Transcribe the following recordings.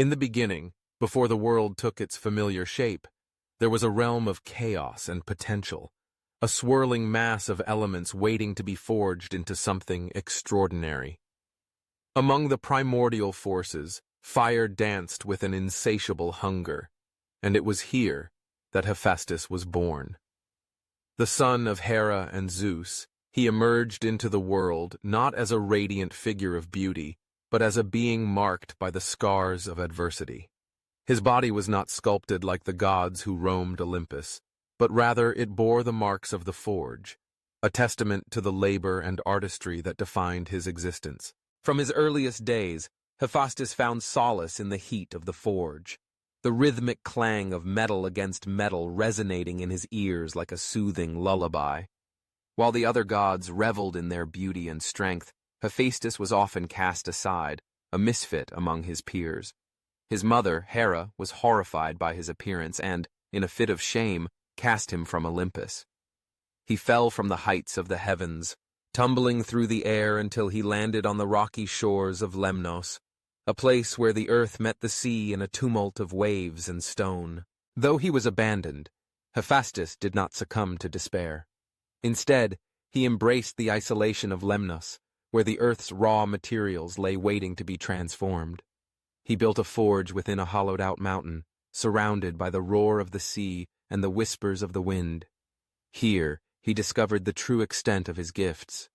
In the beginning, before the world took its familiar shape, there was a realm of chaos and potential, a swirling mass of elements waiting to be forged into something extraordinary. Among the primordial forces, fire danced with an insatiable hunger, and it was here that Hephaestus was born. The son of Hera and Zeus, he emerged into the world not as a radiant figure of beauty, but as a being marked by the scars of adversity. His body was not sculpted like the gods who roamed Olympus, but rather it bore the marks of the forge, a testament to the labor and artistry that defined his existence. From his earliest days, Hephaestus found solace in the heat of the forge, the rhythmic clang of metal against metal resonating in his ears like a soothing lullaby. While the other gods reveled in their beauty and strength, Hephaestus was often cast aside, a misfit among his peers. His mother, Hera, was horrified by his appearance and, in a fit of shame, cast him from Olympus. He fell from the heights of the heavens, tumbling through the air until he landed on the rocky shores of Lemnos, a place where the earth met the sea in a tumult of waves and stone. Though he was abandoned, Hephaestus did not succumb to despair. Instead, he embraced the isolation of Lemnos, where the earth's raw materials lay waiting to be transformed. He built a forge within a hollowed-out mountain, surrounded by the roar of the sea and the whispers of the wind. Here, he discovered the true extent of his gifts.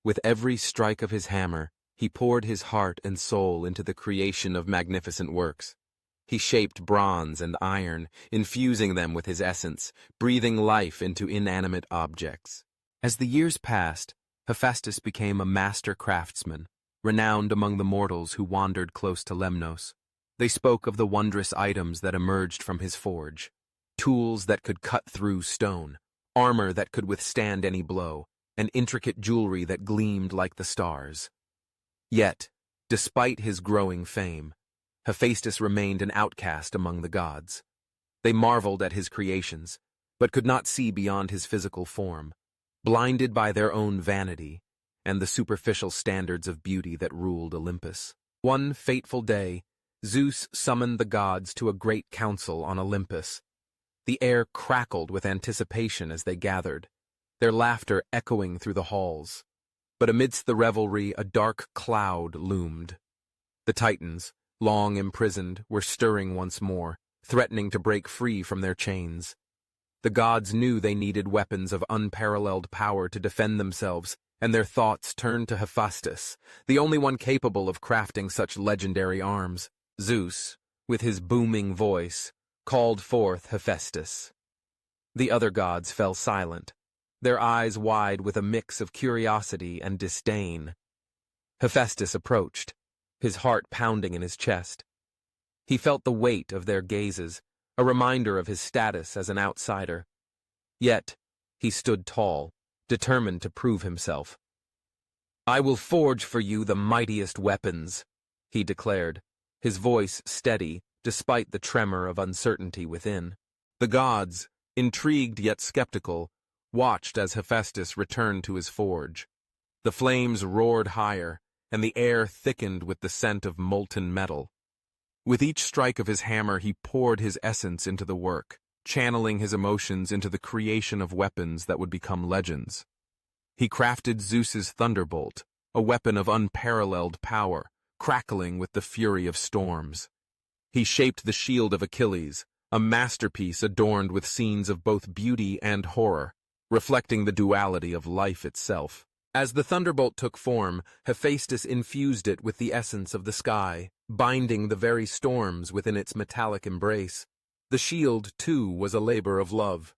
With every strike of his hammer, he poured his heart and soul into the creation of magnificent works. He shaped bronze and iron, infusing them with his essence, breathing life into inanimate objects. As the years passed, Hephaestus became a master craftsman, renowned among the mortals who wandered close to Lemnos. They spoke of the wondrous items that emerged from his forge, tools that could cut through stone, armor that could withstand any blow, and intricate jewelry that gleamed like the stars. Yet, despite his growing fame, Hephaestus remained an outcast among the gods. They marveled at his creations, but could not see beyond his physical form, blinded by their own vanity and the superficial standards of beauty that ruled Olympus. One fateful day, Zeus summoned the gods to a great council on Olympus. The air crackled with anticipation as they gathered, their laughter echoing through the halls. But amidst the revelry, a dark cloud loomed. The Titans, long imprisoned, were stirring once more, threatening to break free from their chains. The gods knew they needed weapons of unparalleled power to defend themselves, and their thoughts turned to Hephaestus, the only one capable of crafting such legendary arms. Zeus, with his booming voice, called forth Hephaestus. The other gods fell silent, their eyes wide with a mix of curiosity and disdain. Hephaestus approached, his heart pounding in his chest. He felt the weight of their gazes, a reminder of his status as an outsider. Yet, he stood tall, determined to prove himself. "I will forge for you the mightiest weapons," he declared, his voice steady despite the tremor of uncertainty within. The gods, intrigued yet skeptical, watched as Hephaestus returned to his forge. The flames roared higher, and the air thickened with the scent of molten metal. With each strike of his hammer he poured his essence into the work, channeling his emotions into the creation of weapons that would become legends. He crafted Zeus's thunderbolt, a weapon of unparalleled power, crackling with the fury of storms. He shaped the shield of Achilles, a masterpiece adorned with scenes of both beauty and horror, reflecting the duality of life itself. As the thunderbolt took form, Hephaestus infused it with the essence of the sky, binding the very storms within its metallic embrace. The shield, too, was a labor of love,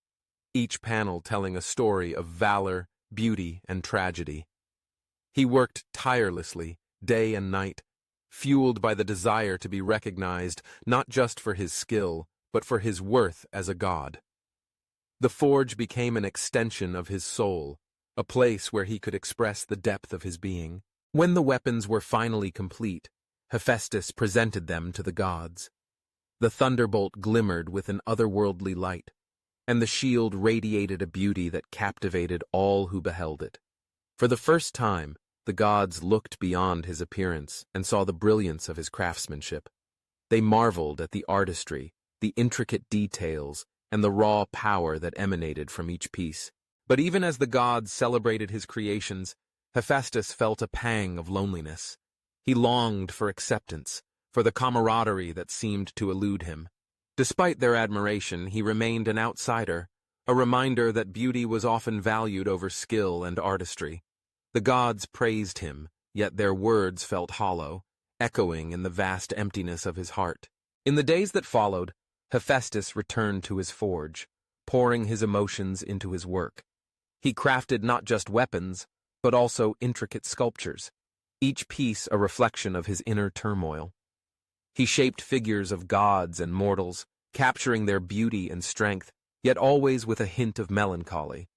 each panel telling a story of valor, beauty, and tragedy. He worked tirelessly, day and night, fueled by the desire to be recognized not just for his skill, but for his worth as a god. The forge became an extension of his soul, a place where he could express the depth of his being. When the weapons were finally complete, Hephaestus presented them to the gods. The thunderbolt glimmered with an otherworldly light, and the shield radiated a beauty that captivated all who beheld it. For the first time, the gods looked beyond his appearance and saw the brilliance of his craftsmanship. They marveled at the artistry, the intricate details, and the raw power that emanated from each piece. But even as the gods celebrated his creations, Hephaestus felt a pang of loneliness. He longed for acceptance, for the camaraderie that seemed to elude him. Despite their admiration, he remained an outsider, a reminder that beauty was often valued over skill and artistry. The gods praised him, yet their words felt hollow, echoing in the vast emptiness of his heart. In the days that followed, Hephaestus returned to his forge, pouring his emotions into his work. He crafted not just weapons, but also intricate sculptures, each piece a reflection of his inner turmoil. He shaped figures of gods and mortals, capturing their beauty and strength, yet always with a hint of melancholy.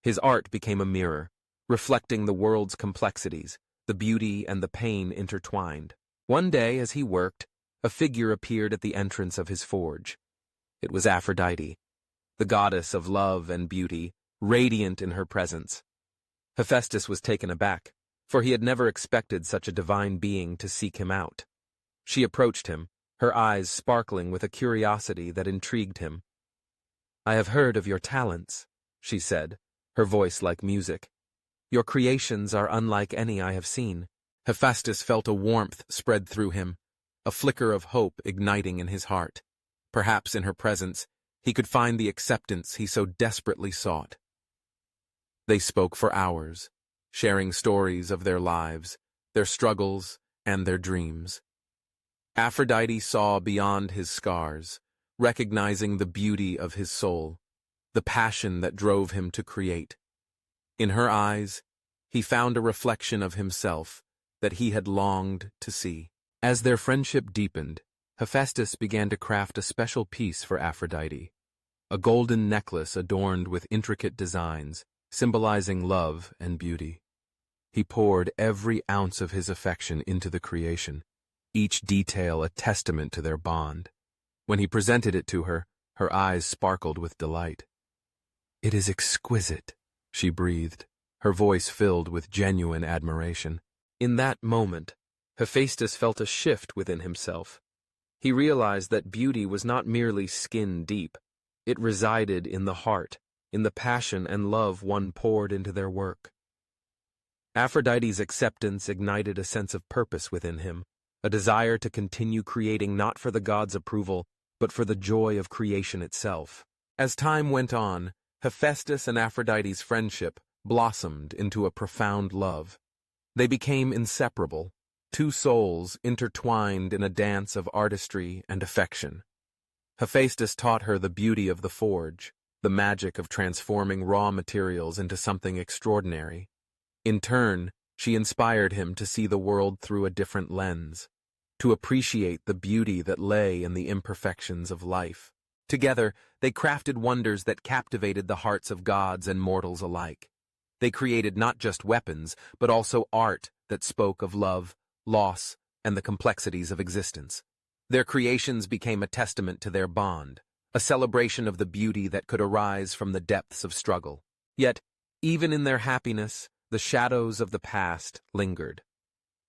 His art became a mirror, reflecting the world's complexities, the beauty and the pain intertwined. One day, as he worked, a figure appeared at the entrance of his forge. It was Aphrodite, the goddess of love and beauty, radiant in her presence. Hephaestus was taken aback, for he had never expected such a divine being to seek him out. She approached him, her eyes sparkling with a curiosity that intrigued him. "I have heard of your talents," she said, her voice like music. "Your creations are unlike any I have seen." Hephaestus felt a warmth spread through him, a flicker of hope igniting in his heart. Perhaps in her presence, he could find the acceptance he so desperately sought. They spoke for hours, sharing stories of their lives, their struggles, and their dreams. Aphrodite saw beyond his scars, recognizing the beauty of his soul, the passion that drove him to create. In her eyes, he found a reflection of himself that he had longed to see. As their friendship deepened, Hephaestus began to craft a special piece for Aphrodite, a golden necklace adorned with intricate designs, symbolizing love and beauty. He poured every ounce of his affection into the creation, each detail a testament to their bond. When he presented it to her, her eyes sparkled with delight. "It is exquisite," she breathed, her voice filled with genuine admiration. In that moment, Hephaestus felt a shift within himself. He realized that beauty was not merely skin deep. It resided in the heart, in the passion and love one poured into their work. Aphrodite's acceptance ignited a sense of purpose within him, a desire to continue creating not for the gods' approval, but for the joy of creation itself. As time went on, Hephaestus and Aphrodite's friendship blossomed into a profound love. They became inseparable, two souls intertwined in a dance of artistry and affection. Hephaestus taught her the beauty of the forge, the magic of transforming raw materials into something extraordinary. In turn, she inspired him to see the world through a different lens, to appreciate the beauty that lay in the imperfections of life. Together, they crafted wonders that captivated the hearts of gods and mortals alike. They created not just weapons, but also art that spoke of love, loss, and the complexities of existence. Their creations became a testament to their bond, a celebration of the beauty that could arise from the depths of struggle. Yet, even in their happiness, the shadows of the past lingered.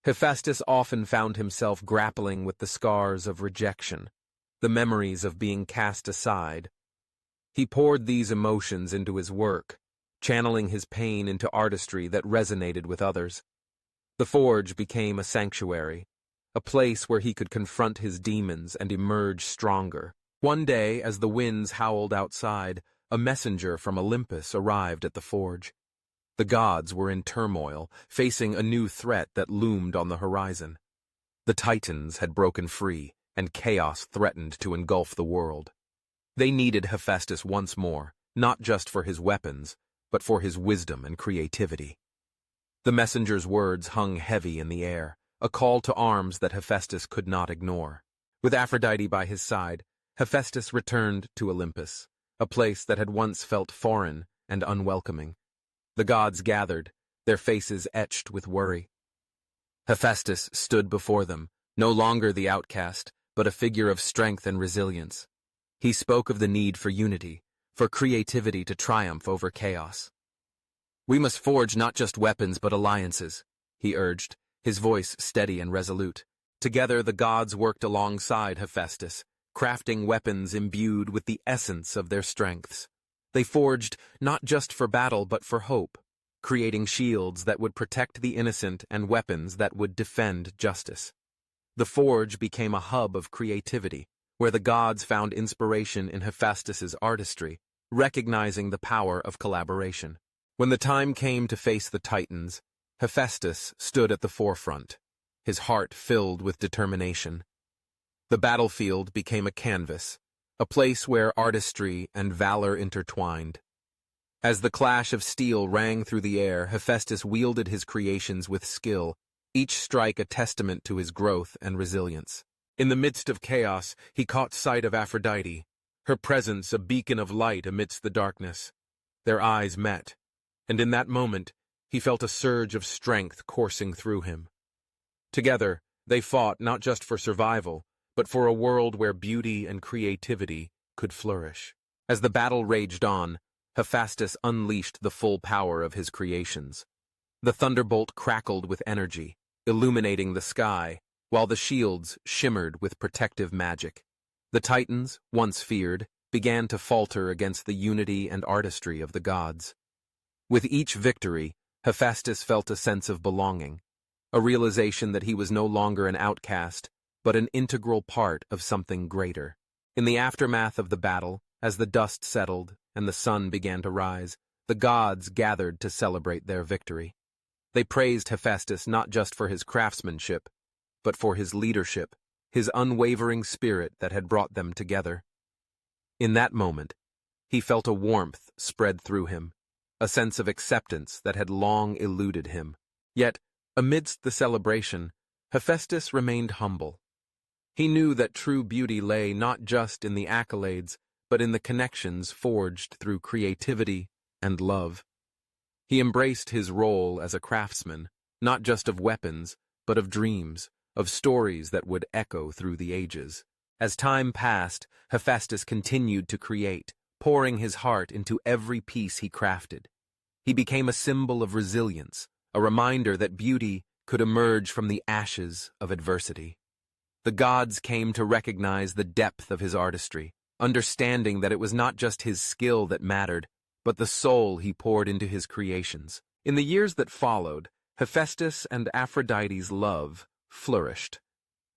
Hephaestus often found himself grappling with the scars of rejection, the memories of being cast aside. He poured these emotions into his work, channeling his pain into artistry that resonated with others. The forge became a sanctuary, a place where he could confront his demons and emerge stronger. One day, as the winds howled outside, a messenger from Olympus arrived at the forge. The gods were in turmoil, facing a new threat that loomed on the horizon. The Titans had broken free, and chaos threatened to engulf the world. They needed Hephaestus once more, not just for his weapons, but for his wisdom and creativity. The messenger's words hung heavy in the air, a call to arms that Hephaestus could not ignore. With Aphrodite by his side, Hephaestus returned to Olympus, a place that had once felt foreign and unwelcoming. The gods gathered, their faces etched with worry. Hephaestus stood before them, no longer the outcast, but a figure of strength and resilience. He spoke of the need for unity, for creativity to triumph over chaos. "We must forge not just weapons but alliances," he urged, his voice steady and resolute. Together the gods worked alongside Hephaestus, crafting weapons imbued with the essence of their strengths. They forged not just for battle but for hope, creating shields that would protect the innocent and weapons that would defend justice. The forge became a hub of creativity, where the gods found inspiration in Hephaestus's artistry, recognizing the power of collaboration. When the time came to face the Titans, Hephaestus stood at the forefront, his heart filled with determination. The battlefield became a canvas, a place where artistry and valor intertwined. As the clash of steel rang through the air, Hephaestus wielded his creations with skill, each strike a testament to his growth and resilience. In the midst of chaos, he caught sight of Aphrodite, her presence a beacon of light amidst the darkness. Their eyes met, and in that moment, he felt a surge of strength coursing through him. Together, they fought not just for survival, but for a world where beauty and creativity could flourish. As the battle raged on, Hephaestus unleashed the full power of his creations. The thunderbolt crackled with energy, illuminating the sky, while the shields shimmered with protective magic. The Titans, once feared, began to falter against the unity and artistry of the gods. With each victory, Hephaestus felt a sense of belonging, a realization that he was no longer an outcast, but an integral part of something greater. In the aftermath of the battle, as the dust settled and the sun began to rise, the gods gathered to celebrate their victory. They praised Hephaestus not just for his craftsmanship, but for his leadership, his unwavering spirit that had brought them together. In that moment, he felt a warmth spread through him, a sense of acceptance that had long eluded him. Yet, amidst the celebration, Hephaestus remained humble. He knew that true beauty lay not just in the accolades, but in the connections forged through creativity and love. He embraced his role as a craftsman, not just of weapons, but of dreams, of stories that would echo through the ages. As time passed, Hephaestus continued to create, pouring his heart into every piece he crafted. He became a symbol of resilience, a reminder that beauty could emerge from the ashes of adversity. The gods came to recognize the depth of his artistry, understanding that it was not just his skill that mattered, but the soul he poured into his creations. In the years that followed, Hephaestus and Aphrodite's love flourished.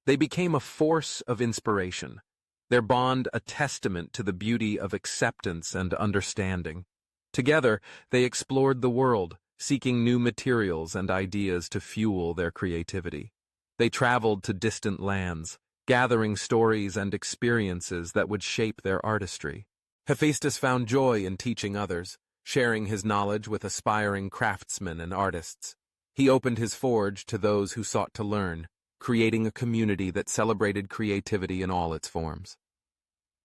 They became a force of inspiration, their bond a testament to the beauty of acceptance and understanding. Together, they explored the world, seeking new materials and ideas to fuel their creativity. They traveled to distant lands, gathering stories and experiences that would shape their artistry. Hephaestus found joy in teaching others, sharing his knowledge with aspiring craftsmen and artists. He opened his forge to those who sought to learn, creating a community that celebrated creativity in all its forms.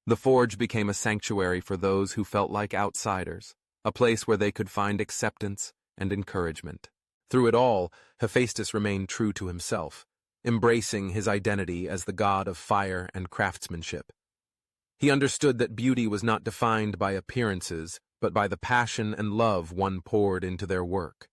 The forge became a sanctuary for those who felt like outsiders, a place where they could find acceptance and encouragement. Through it all, Hephaestus remained true to himself, embracing his identity as the god of fire and craftsmanship. He understood that beauty was not defined by appearances, but by the passion and love one poured into their work.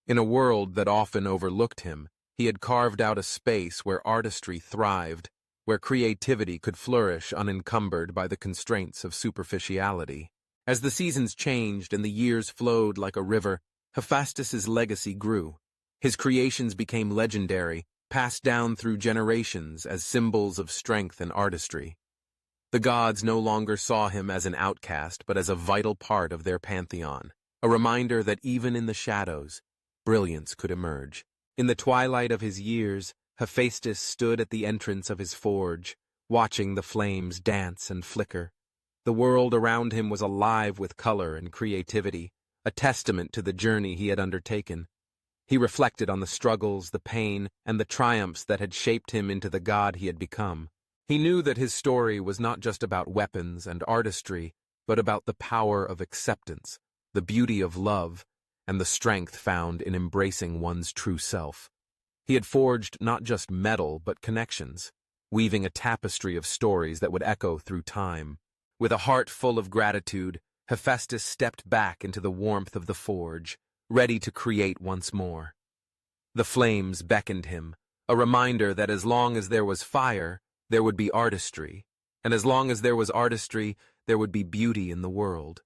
In a world that often overlooked him, he had carved out a space where artistry thrived, where creativity could flourish unencumbered by the constraints of superficiality. As the seasons changed and the years flowed like a river, Hephaestus's legacy grew. His creations became legendary, passed down through generations as symbols of strength and artistry. The gods no longer saw him as an outcast, but as a vital part of their pantheon, a reminder that even in the shadows, brilliance could emerge. In the twilight of his years, Hephaestus stood at the entrance of his forge, watching the flames dance and flicker. The world around him was alive with color and creativity, a testament to the journey he had undertaken. He reflected on the struggles, the pain, and the triumphs that had shaped him into the god he had become. He knew that his story was not just about weapons and artistry, but about the power of acceptance, the beauty of love, and the strength found in embracing one's true self. He had forged not just metal, but connections, weaving a tapestry of stories that would echo through time. With a heart full of gratitude, Hephaestus stepped back into the warmth of the forge, ready to create once more. The flames beckoned him, a reminder that as long as there was fire, there would be artistry, and as long as there was artistry, there would be beauty in the world.